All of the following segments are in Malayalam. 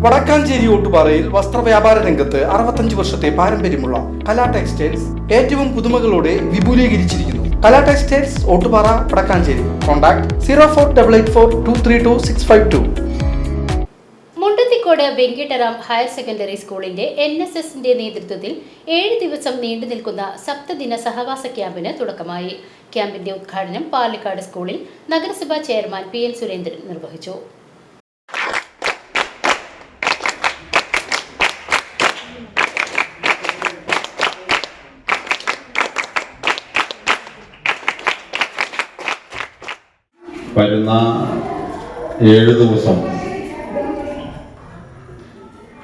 വടക്കാഞ്ചേരി ഓട്ടുപാറയിൽ വസ്ത്രവ്യാപാര രംഗത്ത് 65 വർഷത്തെ പാരമ്പര്യമുള്ള കലാ ടെക്സ്റ്റൈൽസ് ഏറ്റവും പുതുമകളോടെ വിപുലീകരിച്ചിരിക്കുന്നു. Kala textiles Ottupara Vadakkanchery. Contact 04884232 Mundathikode Venkitaram higher secondary സ്കൂളിന്റെ NSSന്റെ നേതൃത്വത്തിൽ 7 ദിവസം നീണ്ടു നിൽക്കുന്ന സപ്തദിന സഹവാസ ക്യാമ്പിന് തുടക്കമായി. ക്യാമ്പിന്റെ ഉദ്ഘാടനം പാലക്കാട് സ്കൂളിൽ നഗരസഭാ ചെയർമാൻ PN സുരേന്ദ്രൻ നിർവഹിച്ചു. വരുന്ന 7 ദിവസം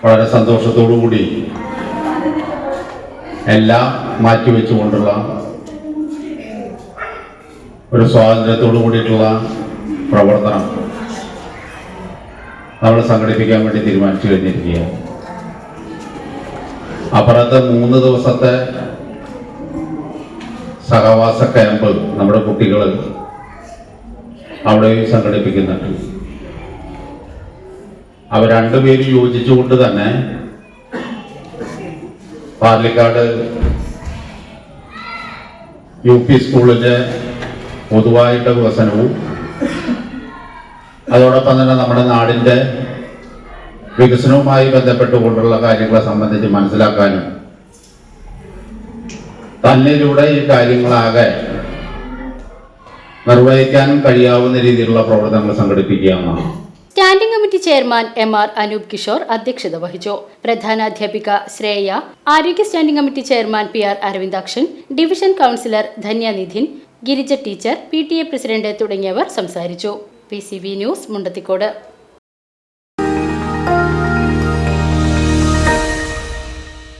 വളരെ സന്തോഷത്തോടുകൂടി എല്ലാം മാറ്റിവെച്ചുകൊണ്ടുള്ള ഒരു സ്വാതന്ത്ര്യത്തോടു കൂടിയിട്ടുള്ള പ്രവർത്തനം നമ്മൾ സംഘടിപ്പിക്കാൻ വേണ്ടി തീരുമാനിച്ചു കഴിഞ്ഞിരിക്കുകയാണ്. അപ്പുറത്ത് 3 ദിവസത്തെ സഹവാസ ക്യാമ്പ് നമ്മുടെ കുട്ടികൾ അവിടെ സംഘടിപ്പിക്കുന്നുണ്ട്. അവർ രണ്ടുപേരും യോജിച്ചുകൊണ്ട് തന്നെ പാലക്കാട് UP സ്കൂളിൻ്റെ പൊതുവായിട്ട് വികസനവും അതോടൊപ്പം തന്നെ നമ്മുടെ നാടിൻ്റെ വികസനവുമായി ബന്ധപ്പെട്ടുകൊണ്ടുള്ള കാര്യങ്ങളെ സംബന്ധിച്ച് മനസ്സിലാക്കാനും തന്നിലൂടെ ഈ കാര്യങ്ങളാകെ നിർവഹിക്കാനും കഴിയാവുന്ന രീതിയിലുള്ള പ്രവർത്തനങ്ങൾ സംഘടിപ്പിക്കുകയാണ്. Standing committee chairman MR Anoop Kishore അധ്യക്ഷത വഹിച്ചു. പ്രധാനാധ്യാപിക ശ്രേയ, ആരോഗ്യ standing committee chairman PR Aravindakshan, division councillor Dhanya Nidhin, Girija teacher, PTA president തുടങ്ങിയവർ സംസാരിച്ചു. PCV news Mundathikode.